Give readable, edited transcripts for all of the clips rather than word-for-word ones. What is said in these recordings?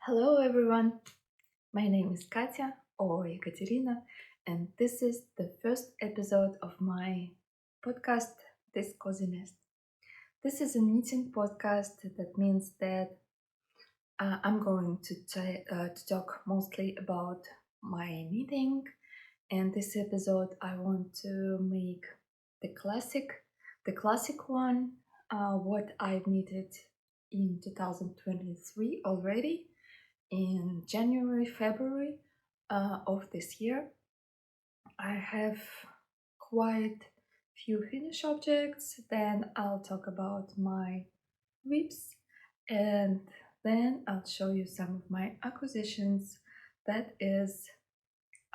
Hello everyone, my name is Katia or Ekaterina, and this is the first episode of my podcast, ThisCosyNest. This is a knitting podcast. That means that I'm going to talk mostly about my knitting, and this episode I want to make the classic one, what I've knitted in 2023 already in January, February of this year. I have quite few finished objects. Then I'll talk about my whips, and then I'll show you some of my acquisitions. That is,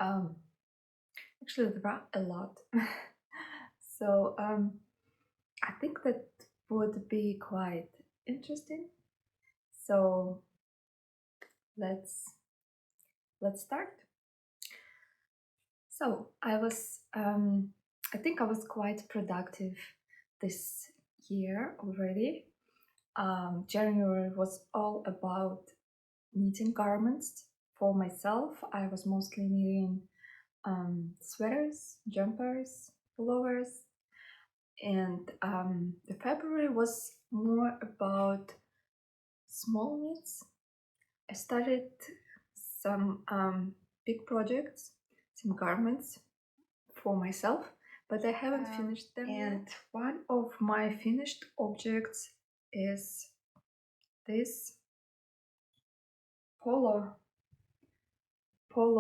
actually there are a lot. So I think that would be quite interesting. So let's start. So I think I was quite productive this year already. January was all about knitting garments for myself. I was mostly knitting sweaters, jumpers, pullovers, and the February was more about small knits. I started some big projects, some garments for myself, but I haven't finished them and yet. One of my finished objects is this polo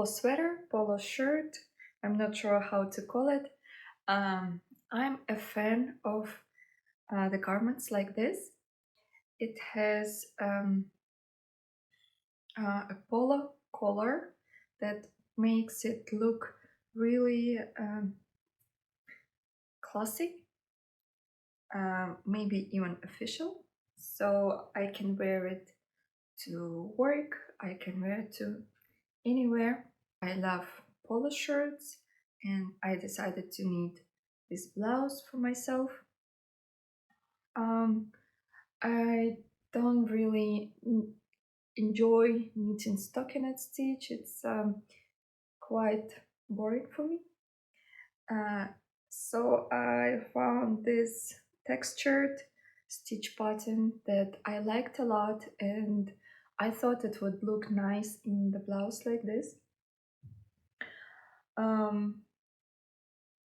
sweater, polo shirt. I'm not sure how to call it. I'm a fan of the garments like this. It has a polo collar that makes it look really classic, maybe even official. So I can wear it to work, I can wear it to anywhere. I love polo shirts, and I decided to knit this blouse for myself. I don't really enjoy knitting stockinette stitch. It's quite boring for me. So I found this textured stitch pattern that I liked a lot, and I thought it would look nice in the blouse like this.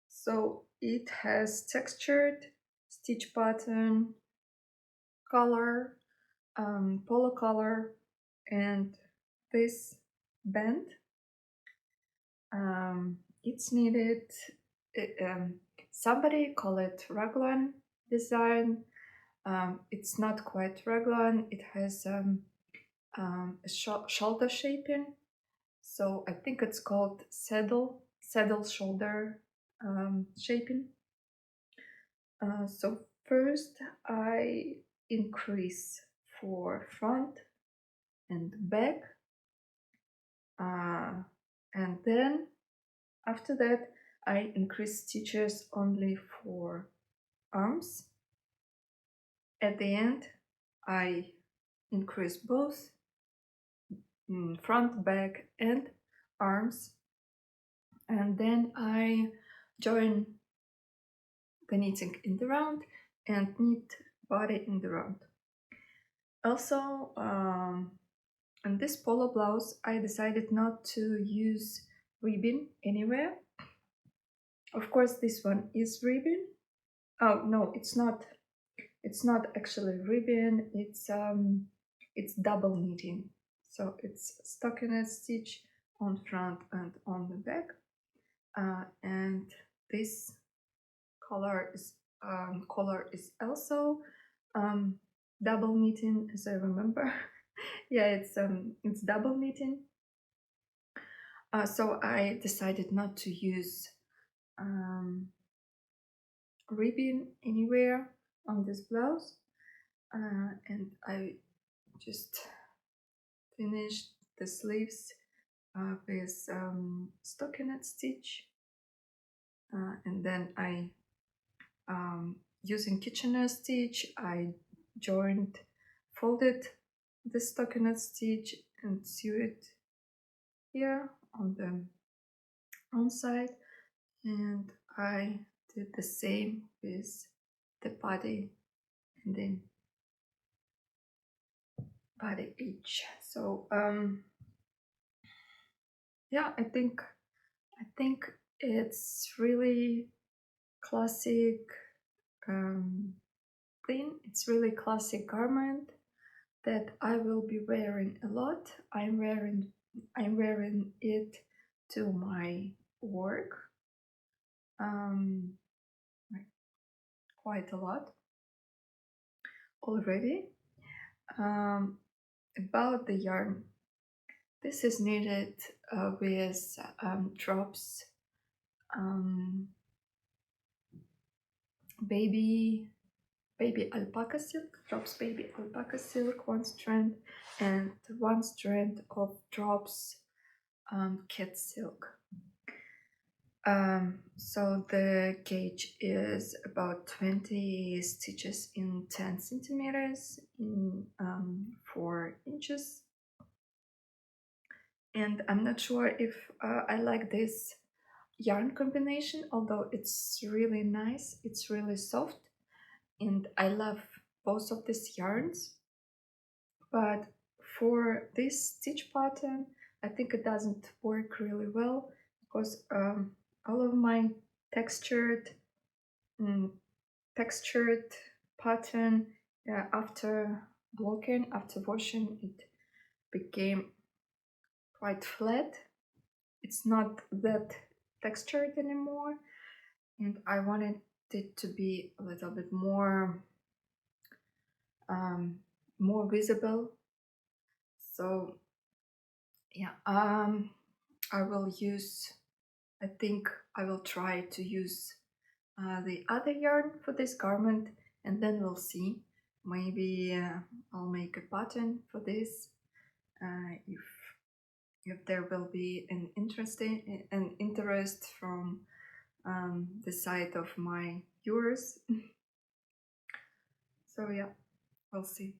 So it has textured stitch pattern, color, polo color, and this band. It's needed. Somebody call it raglan design. It's not quite raglan. It has a shoulder shaping. So I think it's called saddle shoulder shaping. So first I increase for front and back, and then after that I increase stitches only for arms. At the end I increase both front, back and arms, and then I join the knitting in the round and knit body in the round. Also, on this polo blouse I decided not to use ribbon anywhere. Of course this one is ribbon. Oh no, it's not actually ribbon. It's double knitting, so it's stockinette stitch on front and on the back, and this color is also double knitting, as I remember. Yeah, it's double knitting. So I decided not to use ribbon anywhere on this blouse, and I just finished the sleeves with stockinette stitch, and then I using Kitchener stitch I folded the stockinette stitch and sew it here on the side, and I did the same with the body and then body edge. So yeah, I think it's really classic thing. It's really classic garment that I will be wearing a lot. I'm wearing it to my work quite a lot already. About the yarn, this is knitted with drops baby alpaca silk, drops baby alpaca silk, one strand, and one strand of drops kid silk. So the gauge is about 20 stitches in 10 centimeters in 4 inches. And I'm not sure if I like this yarn combination, although it's really nice, it's really soft, and I love both of these yarns. But for this stitch pattern, I think it doesn't work really well because all of my textured pattern after blocking, after washing, it became quite flat. It's not that textured anymore, and I wanted it to be a little bit more more visible. So yeah, I will use, I think I will try to use the other yarn for this garment, and then we'll see. Maybe I'll make a pattern for this if there will be an interest from the side of my viewers. So yeah, we'll see.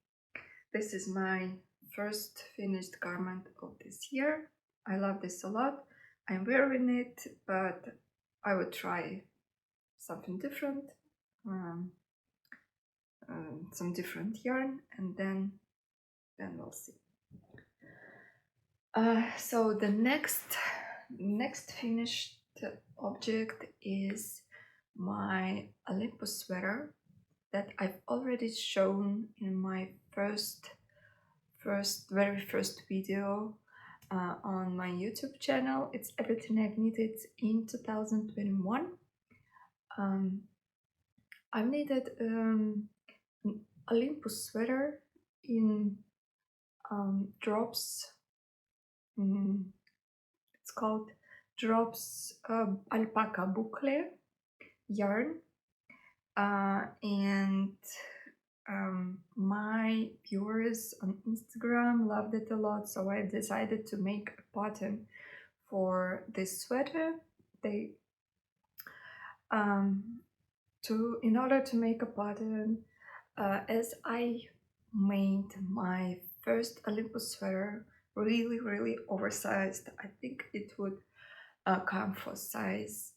This is my first finished garment of this year. I love this a lot. I'm wearing it, but I would try something different, some different yarn, and then we'll see. So the next finished object is my Olympus sweater that I've already shown in my very first video on my YouTube channel. It's everything I've knitted in 2021. I've knitted an Olympus sweater in drops. It's called drops Alpaca boucle yarn, and my viewers on Instagram loved it a lot, so I decided to make a pattern for this sweater. In order to make a pattern, as I made my first Olympus sweater really oversized, I think it would come for size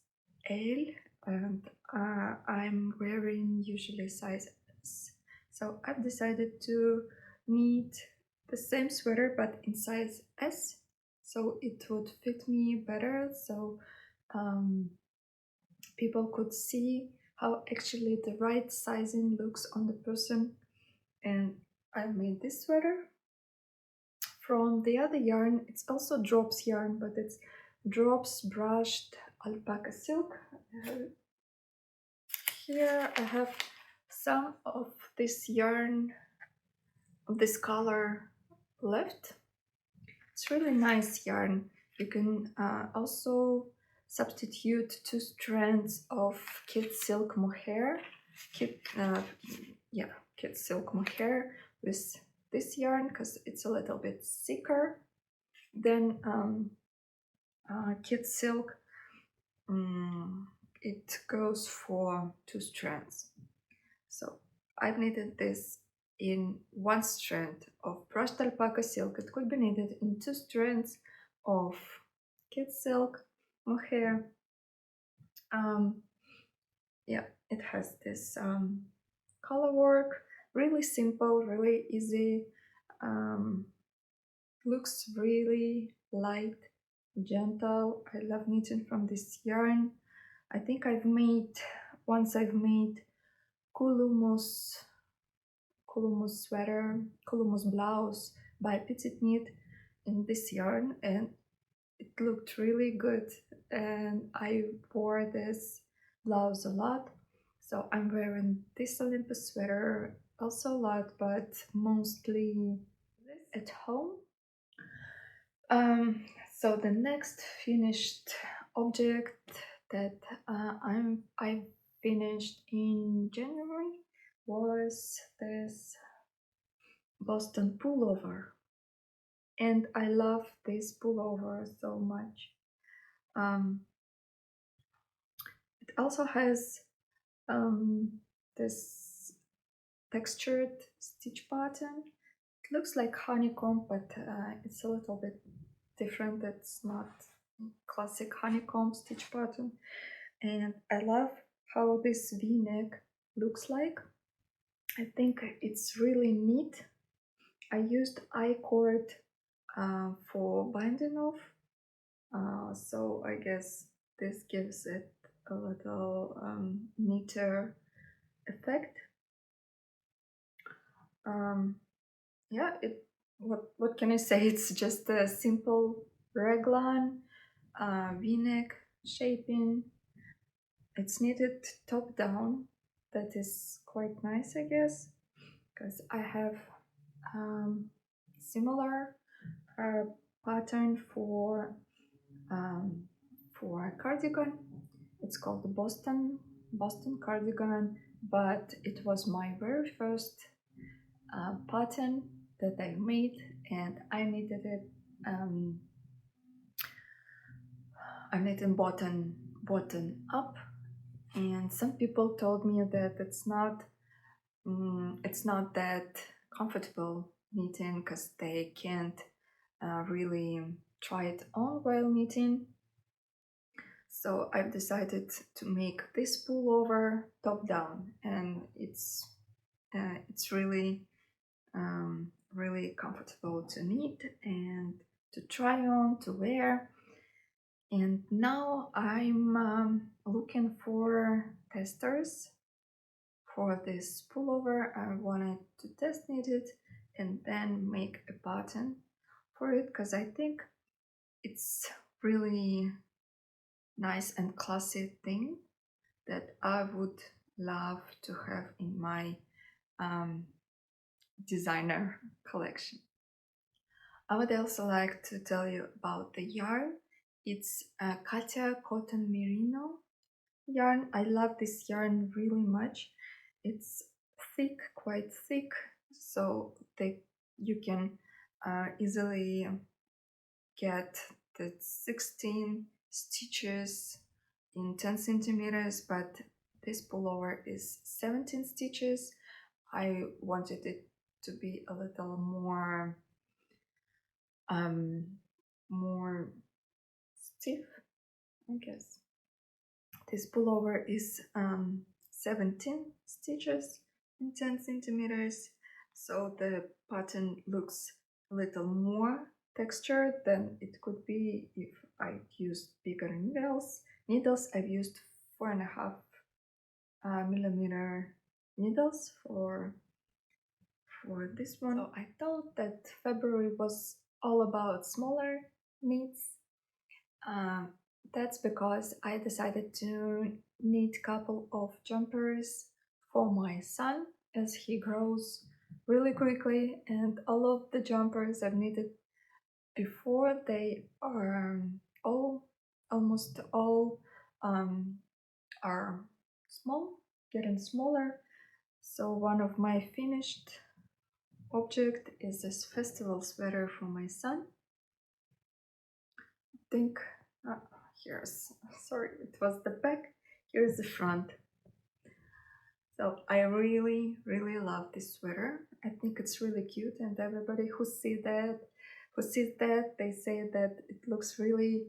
L, and I'm wearing usually size S. So I've decided to knit the same sweater but in size S, so it would fit me better, so people could see how actually the right sizing looks on the person. And I made this sweater from the other yarn. It's also drops yarn, but it's drops brushed alpaca silk. Here I have some of this yarn of this color left. It's really nice yarn. You can also substitute 2 strands of kid silk mohair, kid silk mohair with this yarn because it's a little bit thicker than kid silk. It goes for 2 strands. So I've knitted this in one strand of brushed alpaca silk. It could be knitted in 2 strands of kid silk mohair. Yeah, it has this color work, really simple, really easy, looks really light, gentle. I love knitting from this yarn. I think I've made Columus Columus Blouse by Petiteknit in this yarn, and it looked really good, and I wore this blouse a lot. So I'm wearing this Olympus sweater also a lot, but mostly at home. So the next finished object that I finished in January was this Boston pullover, and I love this pullover so much. It also has this textured stitch pattern. It looks like honeycomb, but it's a little bit different. It's not classic honeycomb stitch pattern. And I love how this v-neck looks like. I think it's really neat. I used I-cord for binding off, so I guess this gives it a little neater effect. Yeah, what can I say? It's just a simple raglan v-neck shaping. It's knitted top down. That is quite nice, I guess, because I have similar pattern for a cardigan. It's called the Boston cardigan, but it was my very first pattern that I made, and I knitted it. I knitted bottom up, and some people told me that it's not that comfortable knitting because they can't really try it on while knitting. So I've decided to make this pullover top down, and it's really really comfortable to knit and to try on, to wear. And now I'm looking for testers for this pullover. I wanted to test knit it and then make a pattern for it, because I think it's really nice and classy thing that I would love to have in my designer collection. I would also like to tell you about the yarn. It's a Katia Cotton Merino yarn. I love this yarn really much. It's thick, quite thick, so you can easily get the 16 stitches in 10 centimeters, but this pullover is 17 stitches. I wanted it to be a little more stiff, I guess. This pullover is 17 stitches in 10 centimeters, so the pattern looks a little more textured than it could be if I used bigger needles. I've used 4.5 millimeter needles for this one. So I thought that February was all about smaller knits. That's because I decided to knit a couple of jumpers for my son as he grows really quickly, and all of the jumpers I've knitted before, they are almost all are getting smaller. So one of my finished object is this festival sweater for my son. I think it was the back, here's the front. So I really, really love this sweater. I think it's really cute, and everybody who sees that, they say that it looks really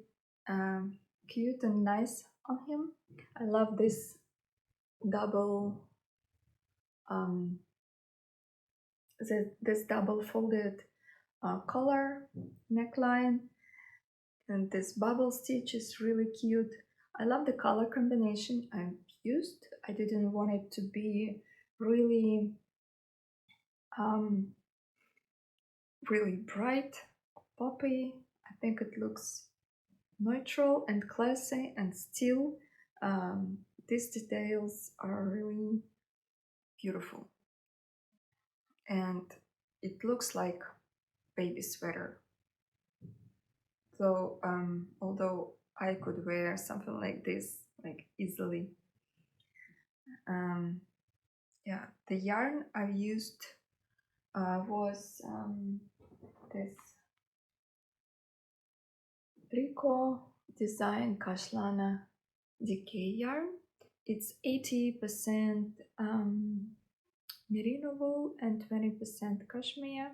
cute and nice on him. I love this double, um, this double folded collar neckline, and this bubble stitch is really cute. I love the color combination I used. I didn't want it to be really um, really bright, poppy. I think it looks neutral and classy, and still these details are really beautiful. And it looks like baby sweater. So although I could wear something like this like easily. Yeah, the yarn I used was this RicoDesign Cashlana DK yarn. It's 80% merino wool and 20% cashmere.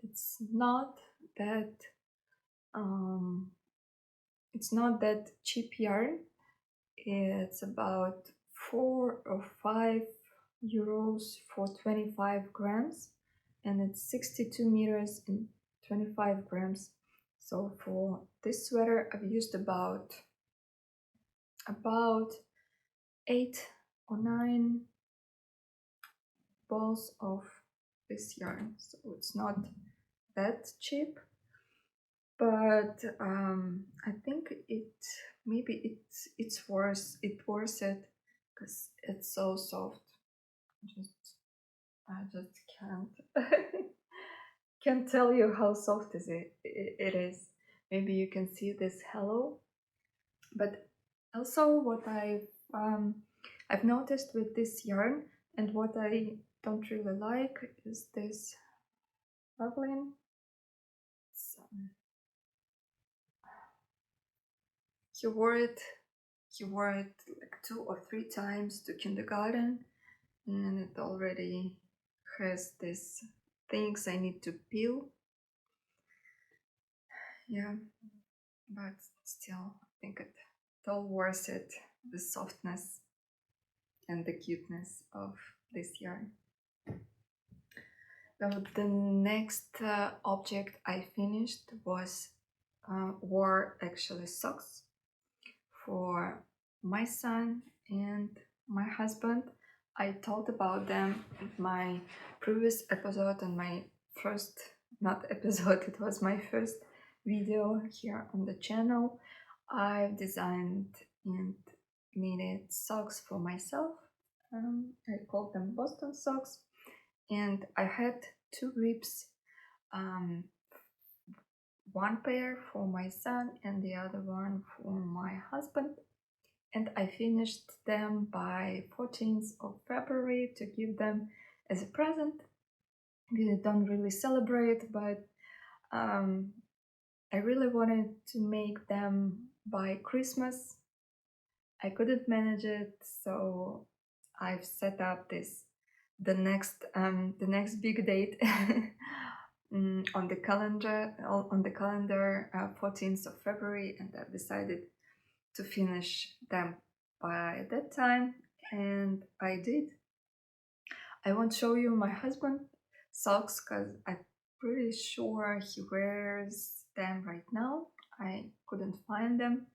It's not that cheap yarn. It's about 4 or 5 euros for 25 grams, and it's 62 meters in 25 grams. So for this sweater I've used about 8 or 9 balls of this yarn, so it's not that cheap, but I think it's worth it because it's so soft. I just can't tell you how soft it is. Maybe you can see this halo, but also what I've noticed with this yarn, and what I don't really like, is this bubbling. He wore it like 2 or 3 times to kindergarten, and it already has these things I need to peel. Yeah, but still I think it all worth it, the softness and the cuteness of this yarn. Now the next object I finished were actually socks for my son and my husband. I talked about them in my previous episode, and my first, not episode, it was my first video here on the channel. I've designed and knitted socks for myself. I called them Boston socks, and I had 2 ribs, one pair for my son and the other one for my husband, and I finished them by 14th of February to give them as a present. We don't really celebrate, but I really wanted to make them by Christmas. I couldn't manage it, so I've set up the next big date on the calendar 14th of February, and I've decided to finish them by that time, and I did. I won't show you my husband's socks because I'm pretty sure he wears them right now. I couldn't find them,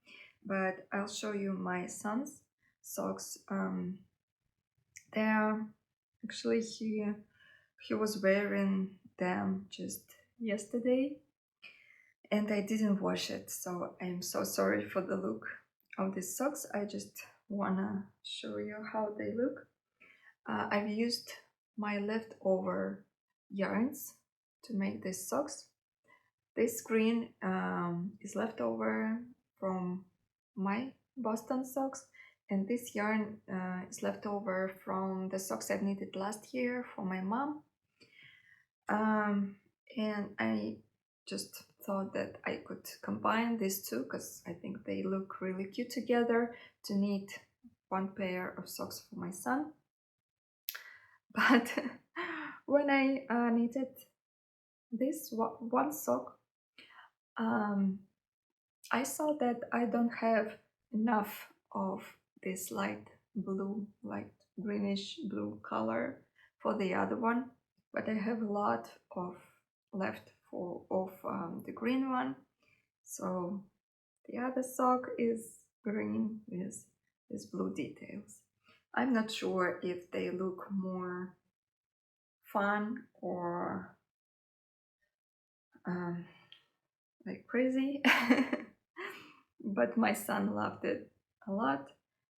but I'll show you my son's socks. They're actually he was wearing them just yesterday, and I didn't wash it, so I'm so sorry for the look of these socks. I just wanna show you how they look. I've used my leftover yarns to make these socks. This green is leftover from my Boston socks, and this yarn is leftover from the socks I knitted last year for my mom. And I just thought that I could combine these two because I think they look really cute together to knit one pair of socks for my son. But when I knitted this one sock, I saw that I don't have enough of this light blue, light greenish blue color for the other one, but I have a lot of left of the green one. So the other sock is green with these blue details. I'm not sure if they look more fun or like crazy, but my son loved it a lot.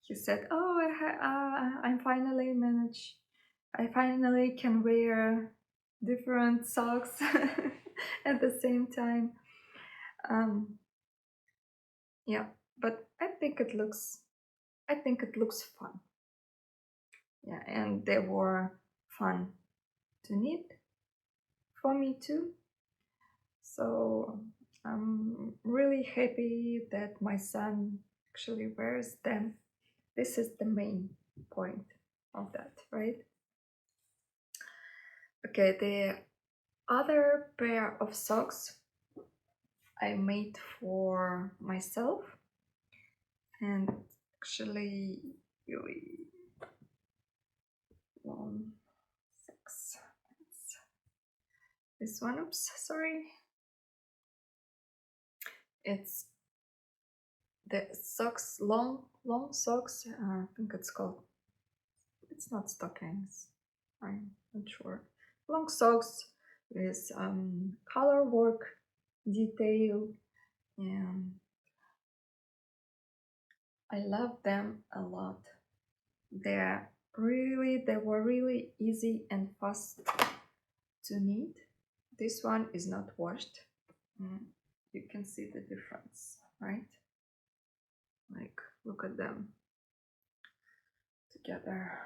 He said, "Oh, I finally managed. I finally can wear different socks at the same time." Yeah, but I think it looks fun. Yeah, and they were fun to knit for me too. So I'm really happy that my son actually wears them. This is the main point of that, right? Okay, the other pair of socks I made for myself, and actually really long socks. This one, oops, sorry. It's the socks, long socks. I think it's called. It's not stockings. I'm not sure. Long socks with color work detail, and I love them a lot. They were really easy and fast to knit. This one is not washed. You can see the difference, right? Like, look at them together.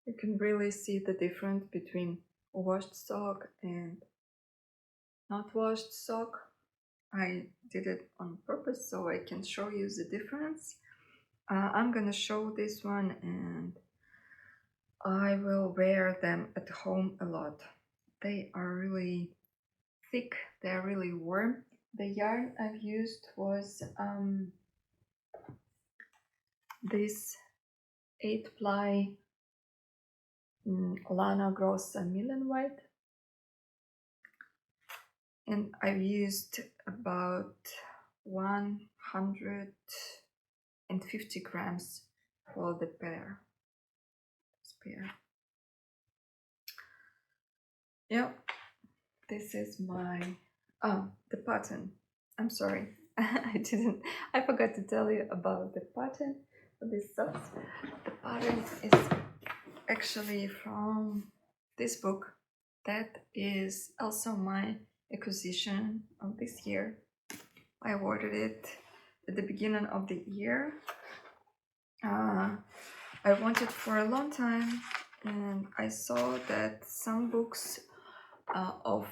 You can really see the difference between washed sock and not washed sock. I did it on purpose so I can show you the difference. I'm gonna show this one, and I will wear them at home a lot. They are really thick, they're really warm. The yarn I've used was this 8-ply LanaGrossa Mielenweit, and I've used about 150 grams for the pair. Yeah, this is my the pattern. I'm sorry, I forgot to tell you about the pattern for this socks. The pattern is actually from this book. That is also my acquisition of this year. I ordered it at the beginning of the year. I wanted for a long time, and I saw that some books of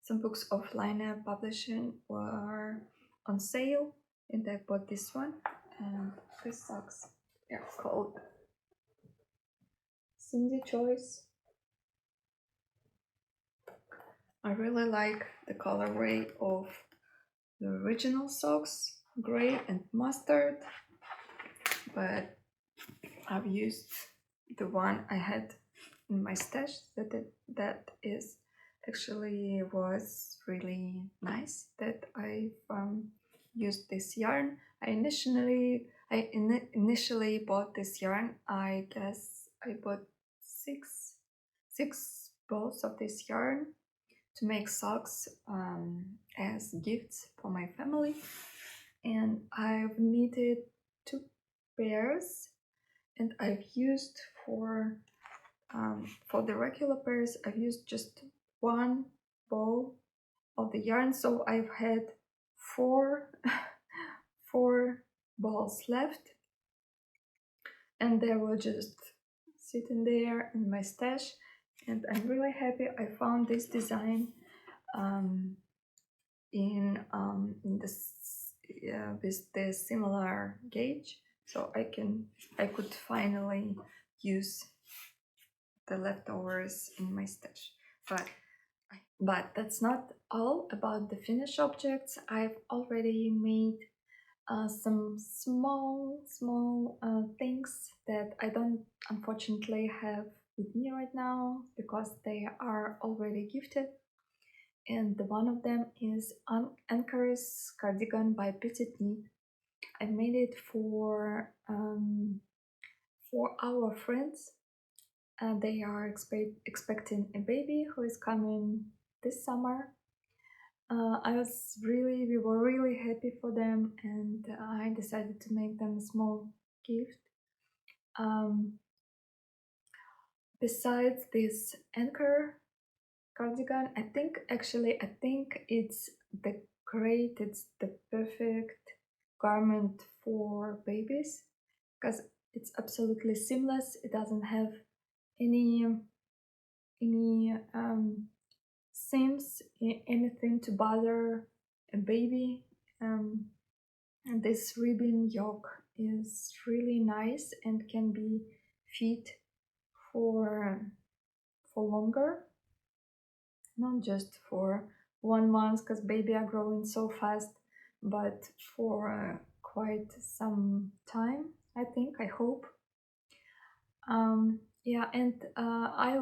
some books of Lana Publishing were on sale, and I bought this one. And this socks are called Cindy Choice. I really like the colorway of the original socks, gray and mustard, but I've used the one I had in my stash that is actually was really nice that I used this yarn. I initially bought this yarn. I guess I bought six balls of this yarn to make socks as gifts for my family, and I've knitted 2 pairs, and I've used for the regular pairs I've used just 1 ball of the yarn, so I've had 4 balls left, and they were just sitting there in my stash. And I'm really happy I found this design in this with the similar gauge, so I could finally use the leftovers in my stash. But that's not all about the finished objects. I've already made some small things that I don't unfortunately have with me right now because they are already gifted. And the one of them is Anchor's cardigan by Petiteknit. I made it for our friends. They are expecting a baby who is coming this summer. We were really happy for them, and I decided to make them a small gift. Besides this anchor cardigan, I think it's it's the perfect garment for babies because it's absolutely seamless. It doesn't have any seams, anything to bother a baby. And this ribbon yoke is really nice and can be fit for longer, not just for 1 month because baby are growing so fast, but for quite some time, I hope. Yeah, and I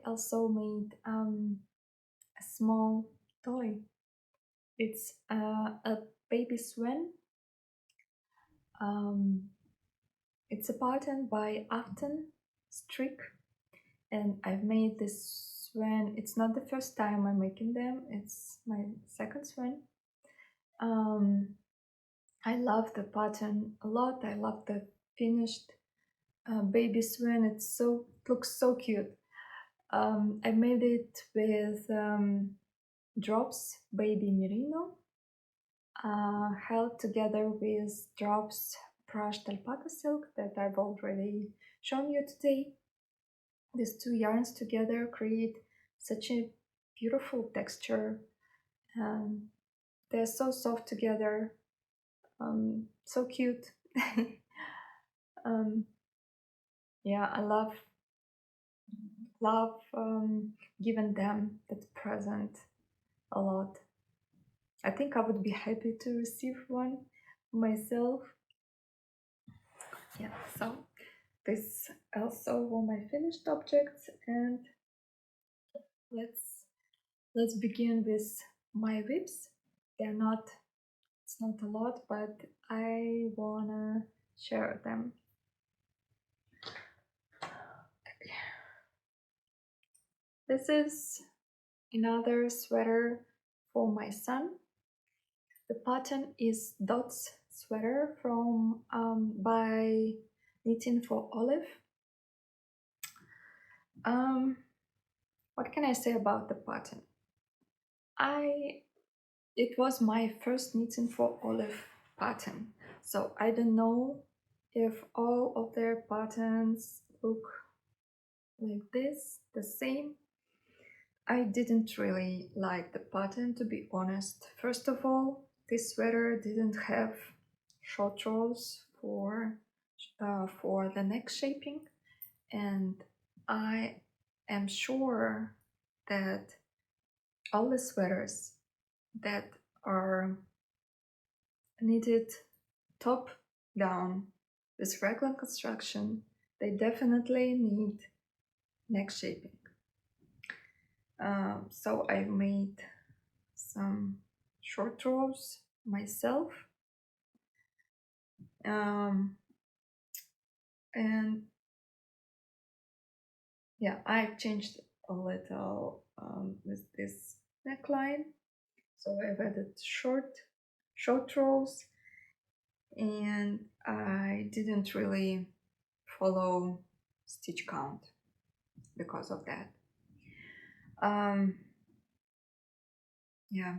also made a small toy. It's a baby swan. It's a pattern by Afton Strick, and I've made this swan. It's not the first time I'm making them. It's my second swan. I love the pattern a lot. I love the finished baby swan. It looks so cute. I made it with drops baby merino, held together with drops brushed alpaca silk that I've already shown you today. These two yarns together create such a beautiful texture. They're so soft together, so cute. Yeah, I love giving them that present a lot. I think I would be happy to receive one myself. Yeah, so this also were my finished objects, and let's begin with my whips. It's not a lot, but I wanna share them. This is another sweater for my son. The pattern is Dots sweater from by Knitting for Olive. What can I say about the pattern? It was my first Knitting for Olive pattern, so I don't know if all of their patterns look like this, the same. I didn't really like the pattern, to be honest. First of all, this sweater didn't have short rolls for the neck shaping, and I am sure that all the sweaters that are knitted top down with regular construction, they definitely need neck shaping. So I made some short rows myself, and yeah, I changed a little with this neckline. So I've added short rows, and I didn't really follow stitch count because of that. Yeah,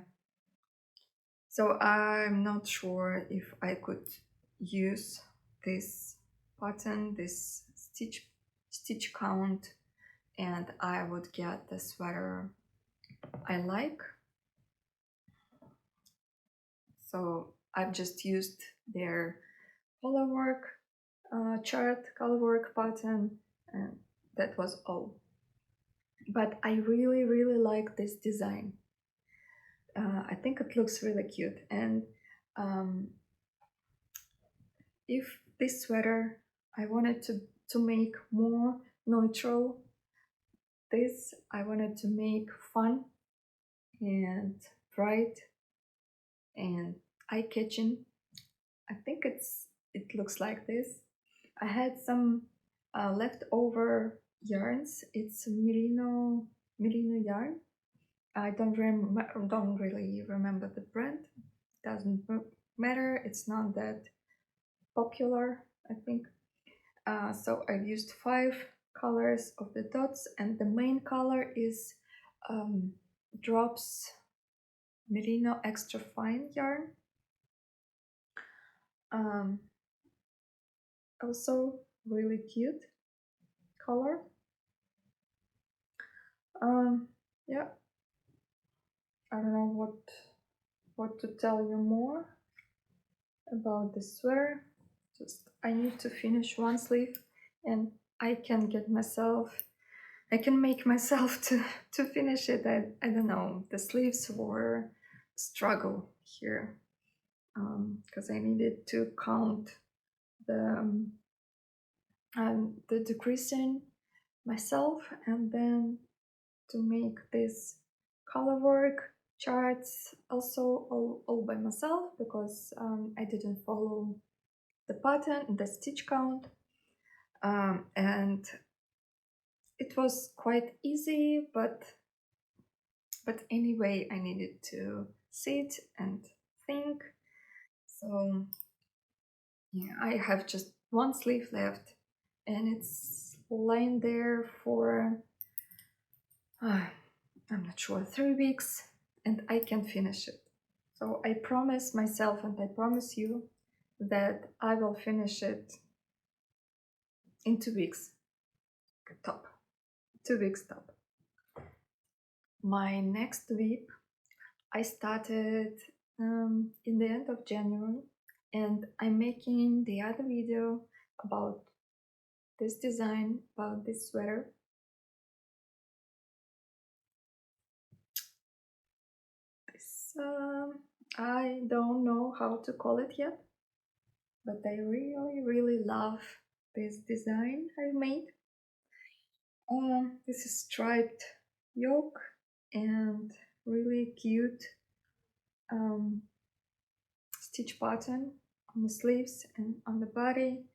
so I'm not sure if I could use this pattern, this stitch count, and I would get the sweater I like. So I've just used their color work chart, color work pattern, and that was all. But I really like this design. I think it looks really cute, and if this sweater I wanted to make more neutral, this I wanted to make fun and bright and eye-catching. I think it looks like this. I had some leftover yarns. It's Merino yarn. I don't really remember the brand. Doesn't matter. It's not that popular, I think. So I've used 5 colors of the dots, and the main color is Drops Merino Extrafine yarn. Also really cute color. Yeah, I don't know what to tell you more about the sweater. Just I need to finish one sleeve, and I can make myself to finish it. I don't know. The sleeves were struggle here because I needed to count the decreasing myself, and then to make this color work charts also all by myself, because I didn't follow the pattern, the stitch count, and it was quite easy, but anyway I needed to sit and think. So yeah, I have just one sleeve left, and it's lying there for I'm not sure, 3 weeks, and I can finish it. So I promise myself and I promise you that I will finish it in 2 weeks top. 2 weeks top. My next week I started in the end of January, and I'm making the other video about this design, about this sweater. This I don't know how to call it yet, but I really love this design I made. This is striped yoke and really cute stitch pattern on the sleeves and on the body,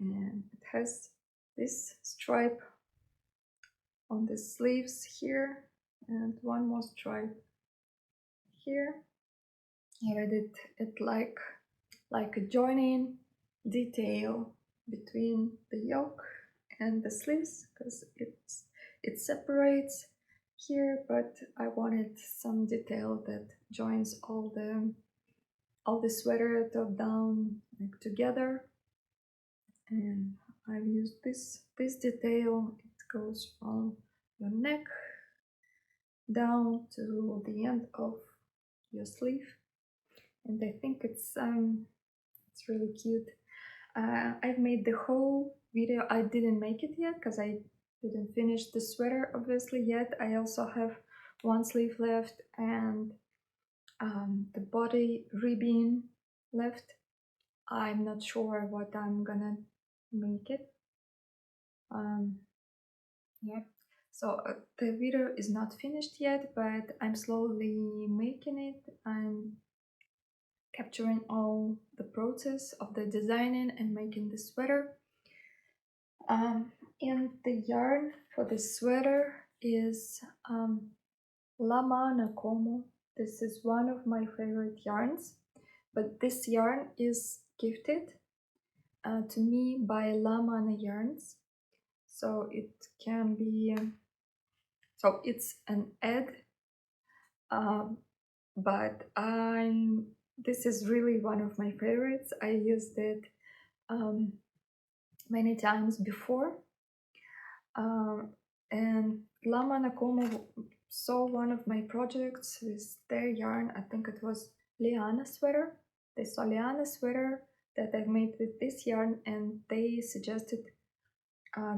and it has this stripe on the sleeves here and one more stripe here. I added it like a joining detail between the yoke and the sleeves, because it separates here, but I wanted some detail that joins all the sweater top down like together, and I've used this detail. It goes from your neck down to the end of your sleeve, and I think it's really cute. I've made the whole video. I didn't make it yet because I didn't finish the sweater obviously yet. I also have one sleeve left and the body ribbing left. I'm not sure what I'm gonna make it. Yeah, so the video is not finished yet, but I'm slowly making it. I'm capturing all the process of the designing and making the sweater. And the yarn for the sweater is Lamana Como. This is one of my favorite yarns, but this yarn is gifted to me by Lamana Yarns, so it can be so it's an ad, but this is really one of my favorites. I used it many times before, and Lamana Como saw one of my projects with their yarn. I think it was Liana sweater. They saw Liana sweater that I made with this yarn, and they suggested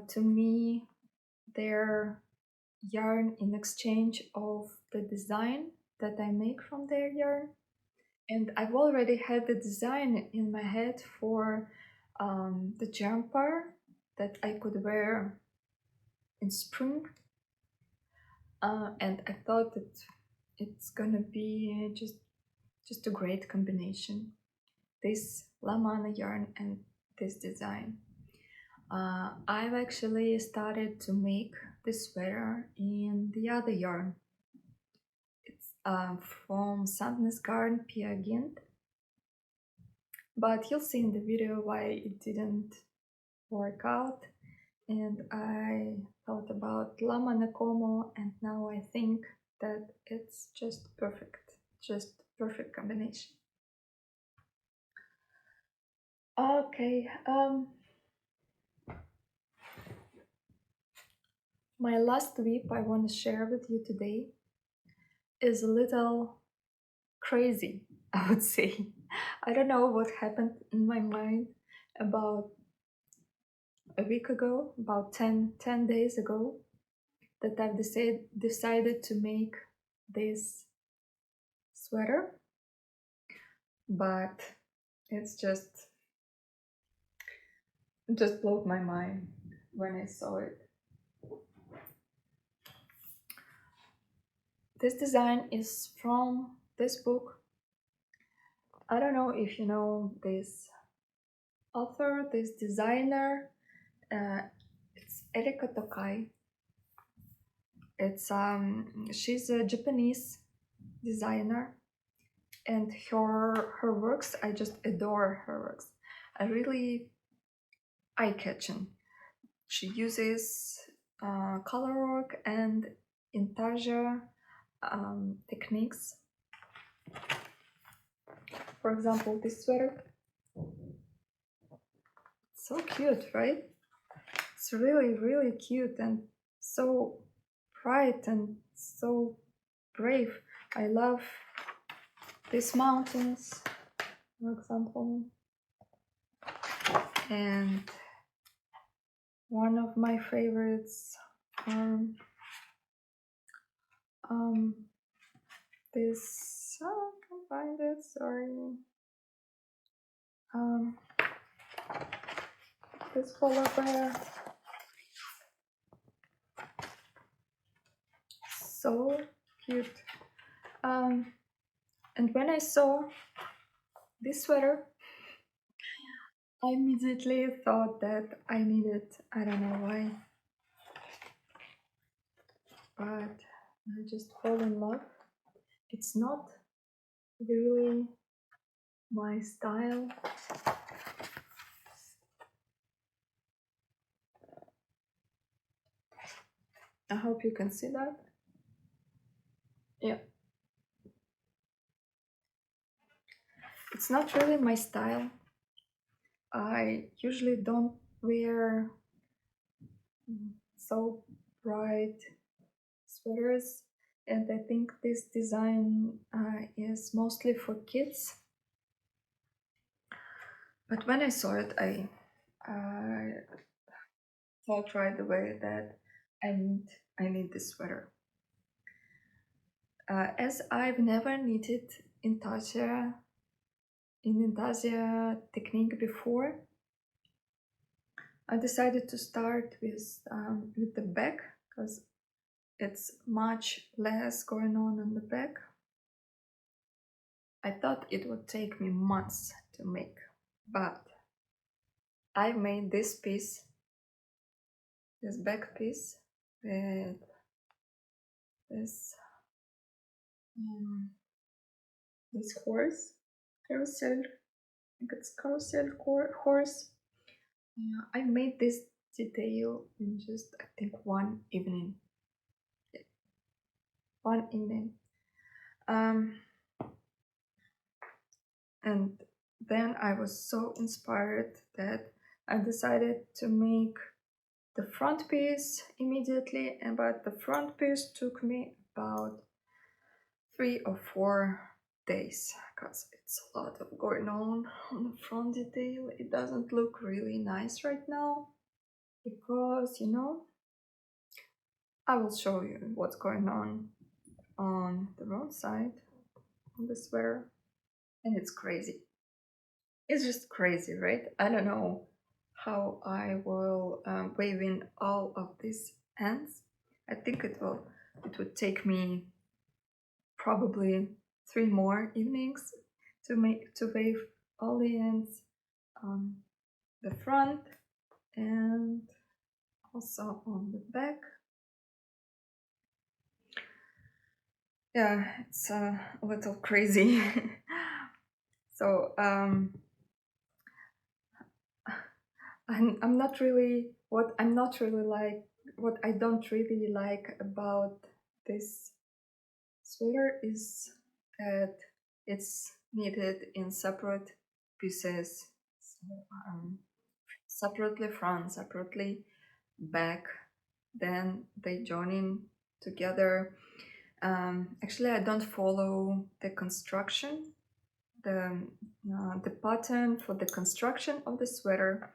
to me their yarn in exchange of the design that I make from their yarn. And I've already had the design in my head for the jumper that I could wear in spring, and I thought that it's gonna be just a great combination, this Lamana yarn and this design. I've actually started to make this sweater in the other yarn. It's from Sandnes Garden Piagint, but you'll see in the video why it didn't work out. And I thought about Lamana Como, and now I think that it's just perfect combination. Okay, my last whip I want to share with you today is a little crazy, I would say. I don't know what happened in my mind about a week ago, about 10 days ago, that I've decided to make this sweater, but it's just blew my mind when I saw it. This design is from this book. I don't know if you know this author, this designer. It's Erika Tokai. It's she's a Japanese designer, and her works, I just adore her works. I really eye-catching. She uses color work and intarsia techniques. For example, this sweater. So cute, right? It's really cute and so bright and so brave. I love these mountains, for example. And one of my favorites are this, oh, I can't find it, sorry. This polar bear. So cute. And when I saw this sweater, I immediately thought that I need it. I don't know why, but I just fall in love. It's not really my style. I hope you can see that. Yeah. It's not really my style. I usually don't wear so bright sweaters, and I think this design is mostly for kids. But when I saw it, I thought right away that I need this sweater. As I've never knitted intarsia technique before, I decided to start with the back because it's much less going on the back. I thought it would take me months to make, but I made this piece, this back piece, with this horse, carousel. I think it's carousel horse. I made this detail in just, I think, one evening. And then I was so inspired that I decided to make the front piece immediately, but the front piece took me about 3 or 4 days because it's a lot of going on the front detail. It doesn't look really nice right now because, you know, I will show you what's going on the wrong side of the sweater, and it's crazy. It's just crazy, right? I don't know how I will weave in all of these ends. I think it would take me probably 3 more evenings to weave all the ends on the front and also on the back. Yeah, it's a little crazy. So I'm not really what I don't really like about this sweater is that it's knitted in separate pieces, so, separately front, separately back, then they join in together. Actually, I don't follow the construction, the pattern for the construction of the sweater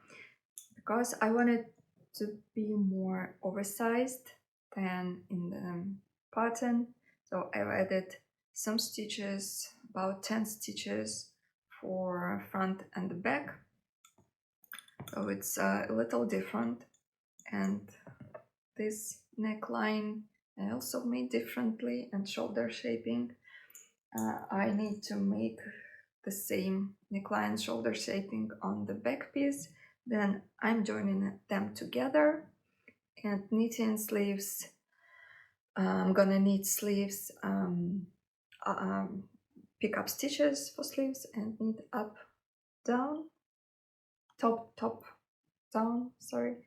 because I want it to be more oversized than in the pattern. So I've added some stitches, about 10 stitches for front and the back. So it's a little different. And this neckline I also made differently, and shoulder shaping. I need to make the same neckline, shoulder shaping on the back piece. Then I'm joining them together and knitting sleeves. I'm gonna knit sleeves, pick up stitches for sleeves and knit up, down, top, down, sorry.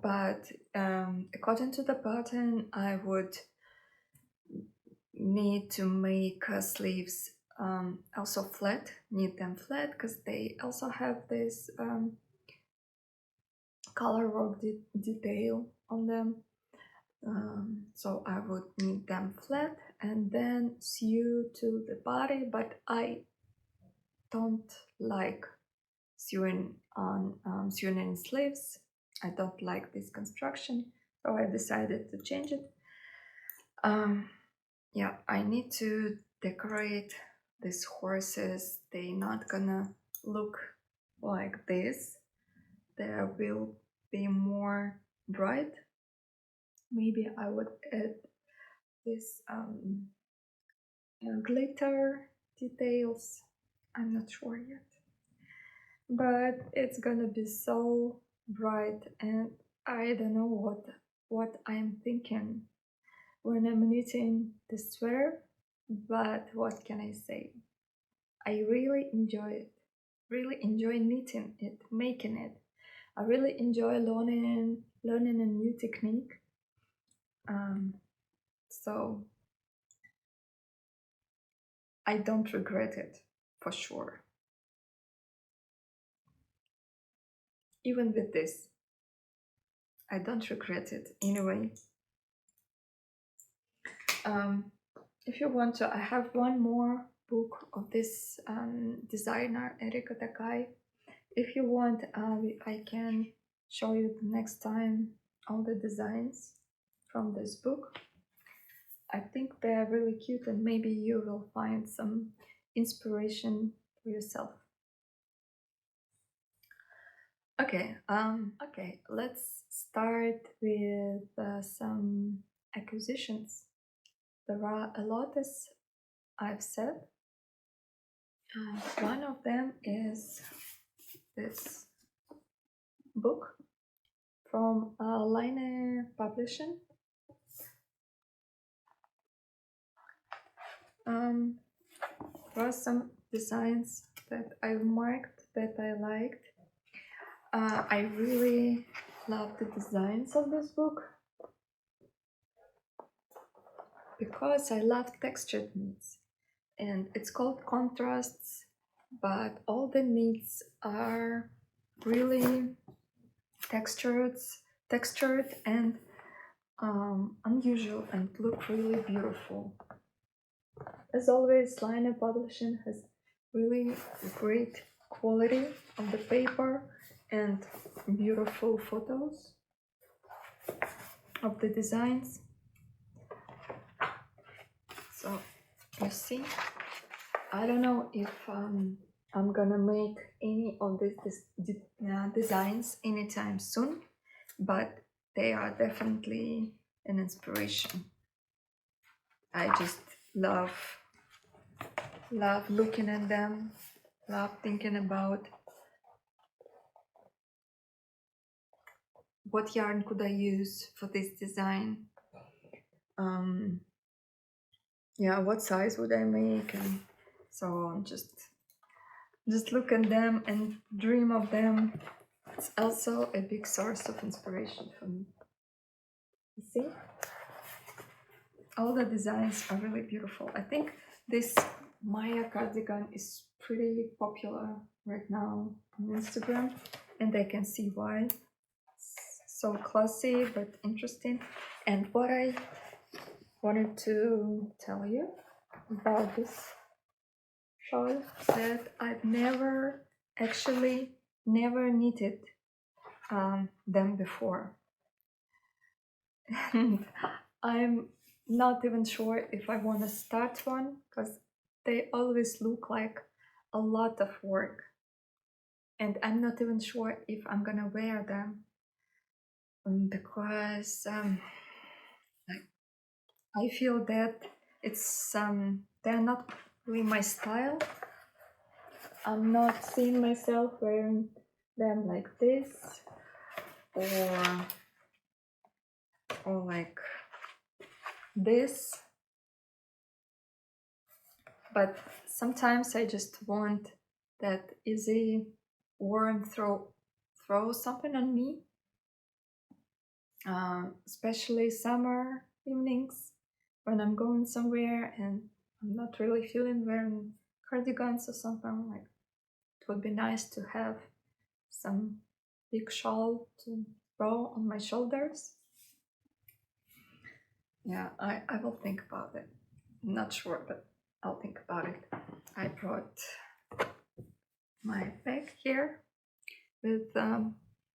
But according to the pattern, I would need to make sleeves also flat, knit them flat, because they also have this color work detail on them. So I would knit them flat and then sew to the body, but I don't like sewing in sleeves. I don't like this construction, so I decided to change it. Yeah, I need to decorate these horses. They're not gonna look like this. They will be more bright. Maybe I would add this glitter details. I'm not sure yet, but it's gonna be so bright, and I don't know what I'm thinking when I'm knitting the sweater, but what can I say? I really enjoy it. Really enjoy knitting it, making it. I really enjoy learning a new technique. So I don't regret it, for sure. Even with this, I don't regret it anyway. If you want to, I have one more book of this designer, Erika Tokai. If you want, I can show you next time all the designs from this book. I think they're really cute, and maybe you will find some inspiration for yourself. Okay, let's start with some acquisitions. There are a lot, as I've said. One of them is this book from Line Publishing. There are some designs that I marked that I liked. I really love the designs of this book because I love textured knits, and it's called Contrasts, but all the knits are really textured and unusual and look really beautiful. As always, Lana Publishing has really great quality of the paper and beautiful photos of the designs. So you see, I don't know if I'm gonna make any of these designs anytime soon, but they are definitely an inspiration. I just love looking at them, love thinking about what yarn could I use for this design. Yeah, what size would I make, and so on. Just look at them and dream of them. It's also a big source of inspiration for me. You see? All the designs are really beautiful. I think this Maya cardigan is pretty popular right now on Instagram, and I can see why. It's so classy but interesting. And what I wanted to tell you about this shawl that I've never knitted them before. And I'm not even sure if I want to start one, because they always look like a lot of work, and I'm not even sure if I'm gonna wear them, because I feel that it's they're not really my style. I'm not seeing myself wearing them like this, or like this. But sometimes I just want that easy warm throw something on me, especially summer evenings when I'm going somewhere and I'm not really feeling wearing cardigans or something. Like, it would be nice to have some big shawl to throw on my shoulders. Yeah, I will think about it. I'm not sure, but I'll think about it. I brought my bag here with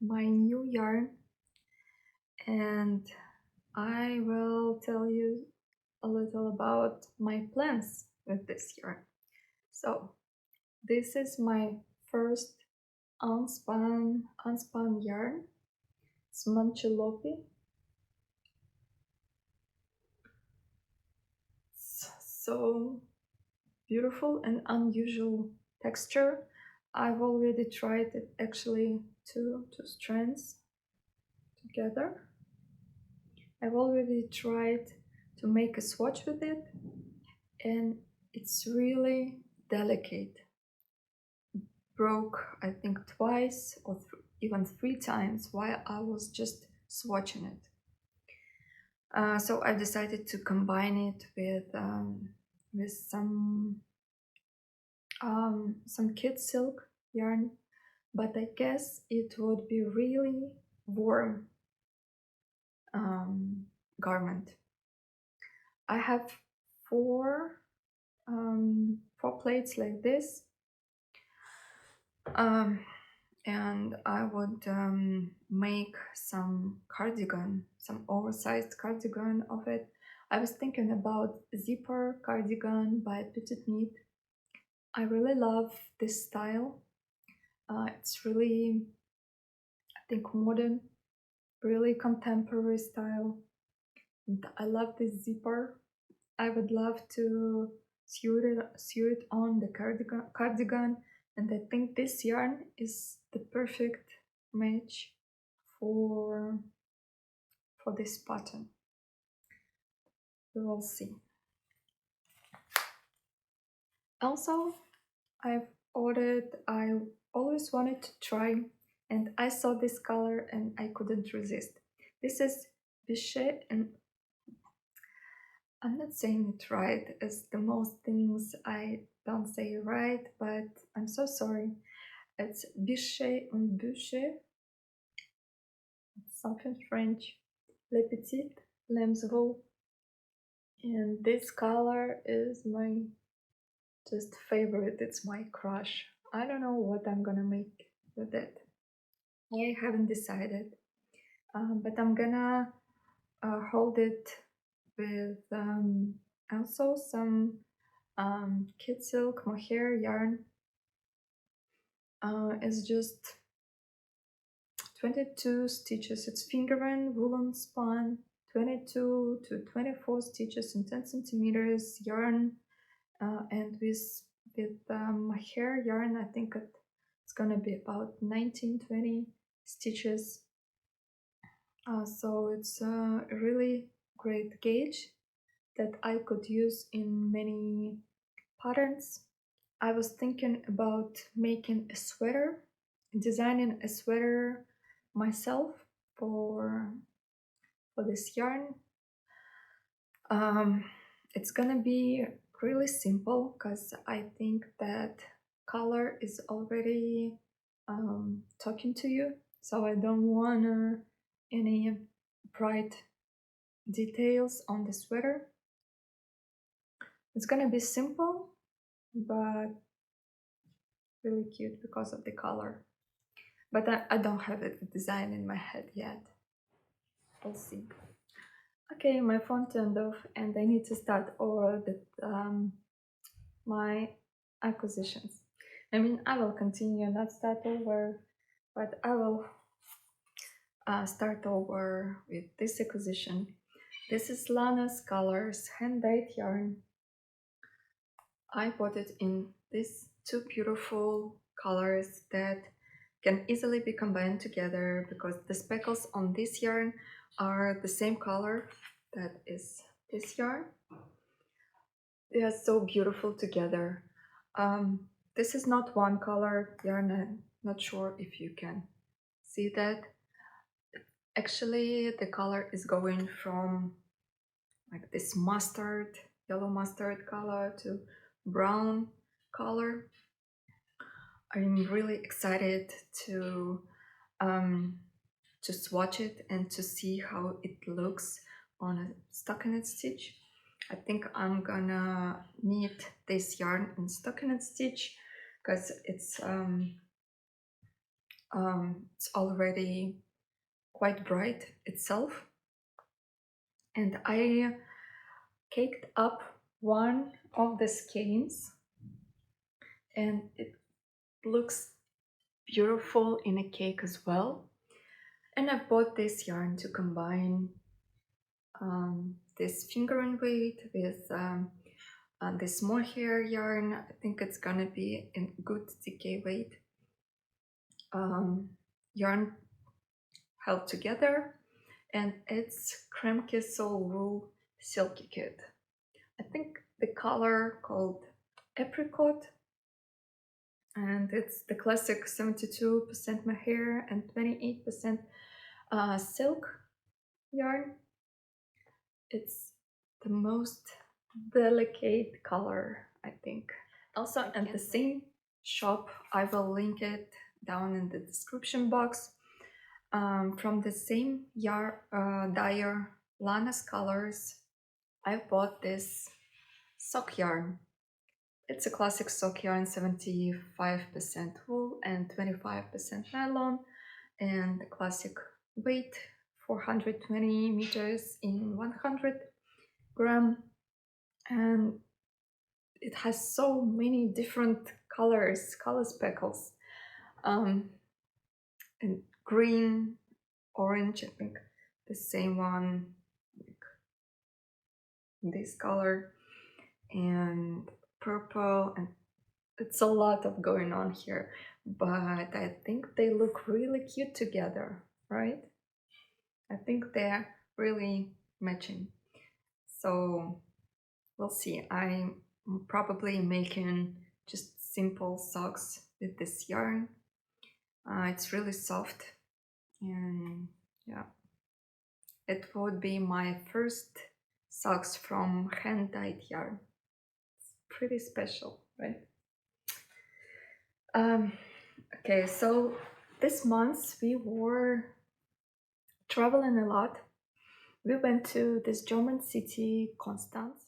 my new yarn, and I will tell you a little about my plans with this yarn. So this is my first unspun yarn. It's Manchelopi. So beautiful and unusual texture. I've already tried it, actually two strands together. I've already tried to make a swatch with it, and it's really delicate. Broke, I think, twice or even 3 times while I was just swatching it. So I decided to combine it with some kid silk yarn, but I guess it would be really warm garment. I have four plates like this, and I would make some cardigan, some oversized cardigan of it. I was thinking about zipper cardigan by Petiteknit. I really love this style. It's really, I think, modern, really contemporary style. And I love this zipper. I would love to sew it on the cardigan, and I think this yarn is the perfect match for this pattern. We will see. Also, I always wanted to try, and I saw this color and I couldn't resist. This is Vichy, and I'm not saying it right, as the most things I don't say right, but I'm so sorry. It's Vichy and Bûcher. It's something French. Les petites lames roux. And this color is my just favorite. It's my crush. I don't know what I'm gonna make with it. I haven't decided, but I'm gonna hold it with also some kid silk mohair yarn. It's just 22 stitches. It's fingerweave woolen spun, 22 to 24 stitches in 10 centimeters yarn, and with mohair yarn, I think it's gonna be about 19-20 stitches. So it's a really great gauge that I could use in many patterns. I was thinking about making a sweater, designing a sweater myself for this yarn. It's gonna be really simple because I think that color is already talking to you, so I don't want any bright details on the sweater. It's gonna be simple but really cute because of the color. But I don't have a design in my head yet. We'll see. Okay, my phone turned off and I need to start over my acquisitions. I mean, I will continue, not start over, but I will start over with this acquisition. This is Lana's Colors hand-dyed yarn. I bought it in these two beautiful colors that can easily be combined together because the speckles on this yarn are the same color that is this yarn. They are so beautiful together. This is not one color yarn. I'm not sure if you can see that. Actually, the color is going from like this mustard, yellow mustard color to brown color. I'm really excited to swatch it and to see how it looks on a stockinette stitch. I think I'm gonna need this yarn in stockinette stitch because it's already quite bright itself, and I caked up one of the skeins and it looks beautiful in a cake as well. And I bought this yarn to combine this fingering weight with this mohair yarn. I think it's gonna be in good decay weight yarn held together, and it's creme wool silky kid. I think the color called apricot, and it's the classic 72% mohair and 28% silk yarn. It's the most delicate color, I think. Also at the same shop, I will link it down in the description box. From the same dyer, Lana's Colors, I bought this sock yarn. It's a classic sock yarn, 75% wool and 25% nylon, and the classic weight 420 meters in 100 gram, and it has so many different color speckles, and green, orange, I think the same one, like this color, and purple, and it's a lot of going on here, but I think they look really cute together, right? I think they're really matching. So we'll see. I'm probably making just simple socks with this yarn. It's really soft, and yeah, it would be my first socks from hand-dyed yarn. It's pretty special, right? Okay, so this month we were traveling a lot. We went to this German city, Konstanz.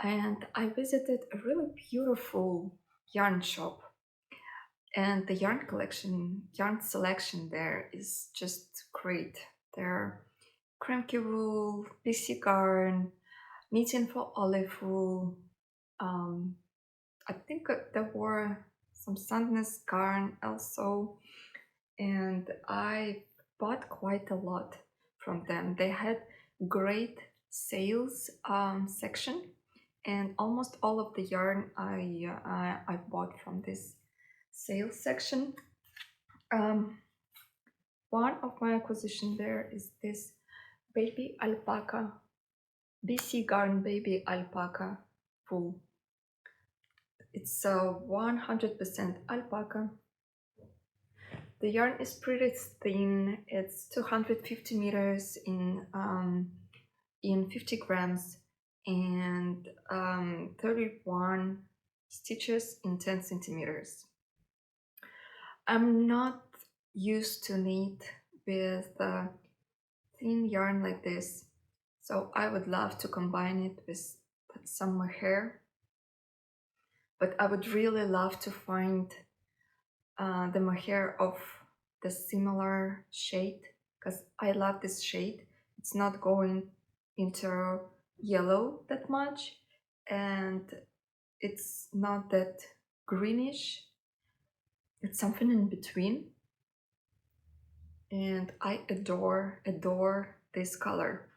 And I visited a really beautiful yarn shop. And the yarn selection there is just great. There are creme wool, BC yarn, knitting for olive wool. I think there were some sandness yarn also, and I bought quite a lot from them. They had great sales section, and almost all of the yarn I bought from this sales section. One of my acquisition there is this baby alpaca, BC Garn baby alpaca wool. It's 100% alpaca. The yarn is pretty thin. It's 250 meters in 50 grams and 31 stitches in 10 centimeters. I'm not used to knit with thin yarn like this, so I would love to combine it with some mohair, but I would really love to find the mohair of the similar shade, because I love this shade. It's not going into yellow that much, and it's not that greenish. It's something in between, and I adore this color.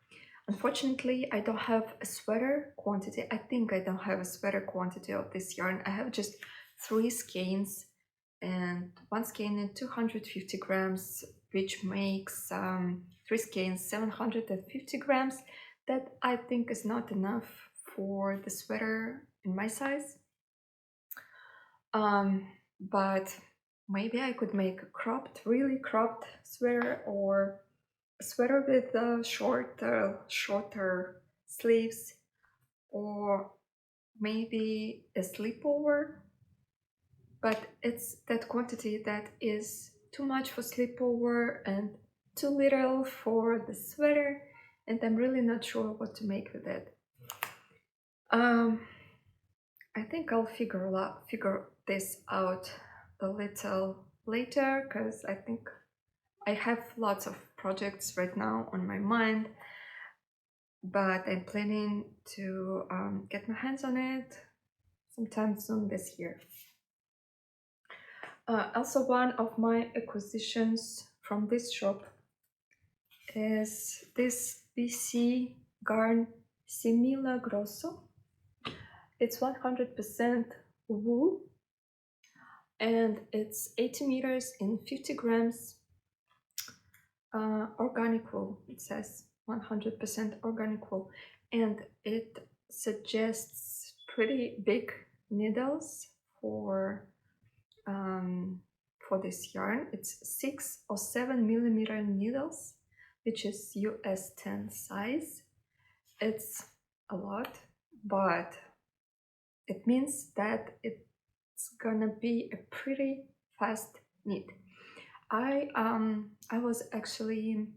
Unfortunately, I don't have a sweater quantity. I think I don't have a sweater quantity of this yarn. I have just 3 skeins, and one skein in 250 grams, which makes 3 skeins 750 grams. That I think is not enough for the sweater in my size. But maybe I could make a really cropped sweater, or a sweater with shorter sleeves, or maybe a sleepover. But it's that quantity that is too much for sleepover and too little for the sweater, and I'm really not sure what to make with it. I think I'll figure this out a little later, because I think I have lots of projects right now on my mind, but I'm planning to get my hands on it sometime soon this year. Also, one of my acquisitions from this shop is this BC Garn Semilagrosso. It's 100% wool, and it's 80 meters in 50 grams. Organic wool, it says 100% organic wool, and it suggests pretty big needles for this yarn. It's 6 or 7 millimeter needles, which is US 10 size. It's a lot, but it means that it's gonna be a pretty fast knit. I was actually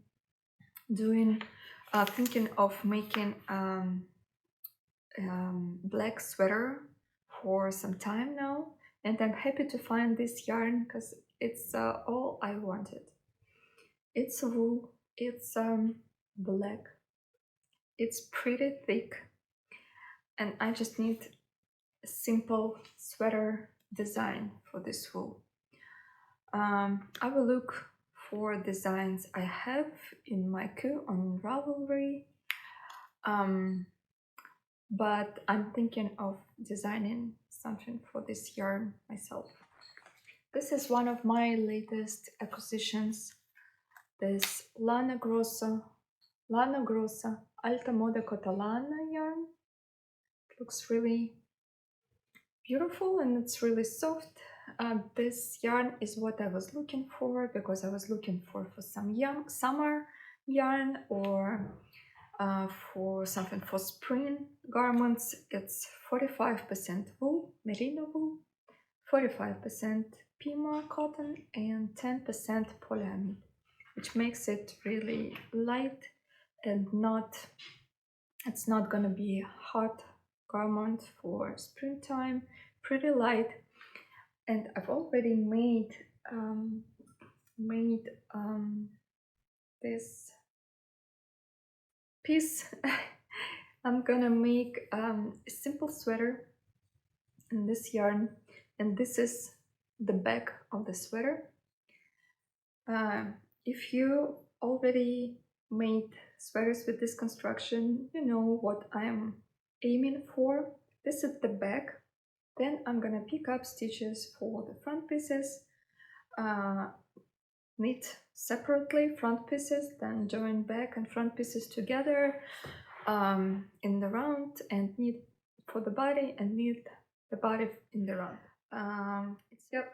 thinking of making black sweater for some time now, and I'm happy to find this yarn because it's all I wanted. It's wool, it's black, it's pretty thick, and I just need a simple sweater design for this wool. I will look for designs I have in my queue on Ravelry. but I'm thinking of designing something for this yarn myself. This is one of my latest acquisitions, this LanaGrossa Alta Moda Catalana yarn. It looks really beautiful and it's really soft. This yarn is what I was looking for, because I was looking for some summer yarn, or for something for spring garments. It's 45% wool, merino wool, 45% pima cotton, and 10% polyamide, which makes it really light and it's not gonna be a hot garment for springtime, pretty light. And I've already made this piece. I'm gonna make a simple sweater in this yarn, and this is the back of the sweater. If you already made sweaters with this construction, you know what I'm aiming for. This is the back. Then I'm gonna pick up stitches for the front pieces, knit separately front pieces, then join back and front pieces together in the round, and knit for the body and knit the body in the round. Yep,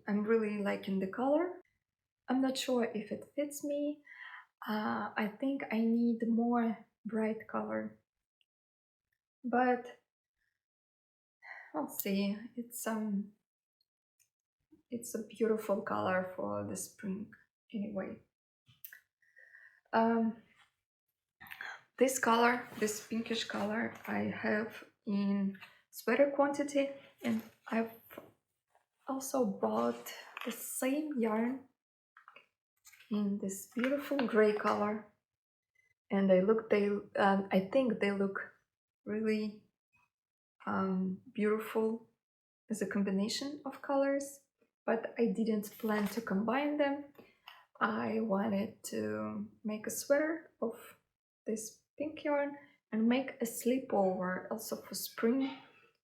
I'm really liking the color. I'm not sure if it fits me. I think I need more bright color, but I'll see. It's a beautiful color for the spring anyway. This color, this pinkish color, I have in sweater quantity, and I've also bought the same yarn in this beautiful gray color, and I think they look really beautiful as a combination of colors, but I didn't plan to combine them. I wanted to make a sweater of this pink yarn and make a sleepover also for spring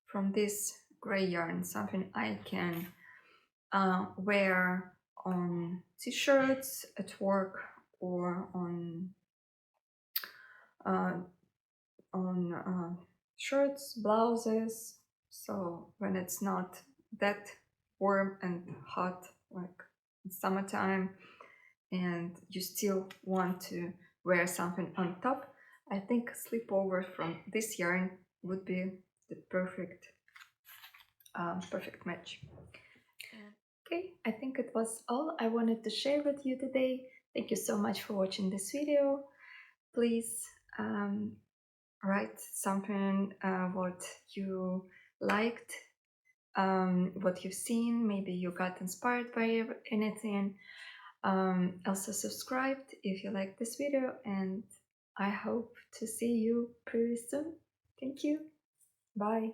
from this gray yarn, something I can wear on t-shirts at work, or on shirts, blouses. So when it's not that warm and hot like in summertime, and you still want to wear something on top, I think sleepover from this yarn would be the perfect match. Okay, I think it was all I wanted to share with you today. Thank you so much for watching this video. Please write something what you liked, what you've seen. Maybe you got inspired by anything. Also subscribe if you like this video, and I hope to see you pretty soon. Thank you. Bye.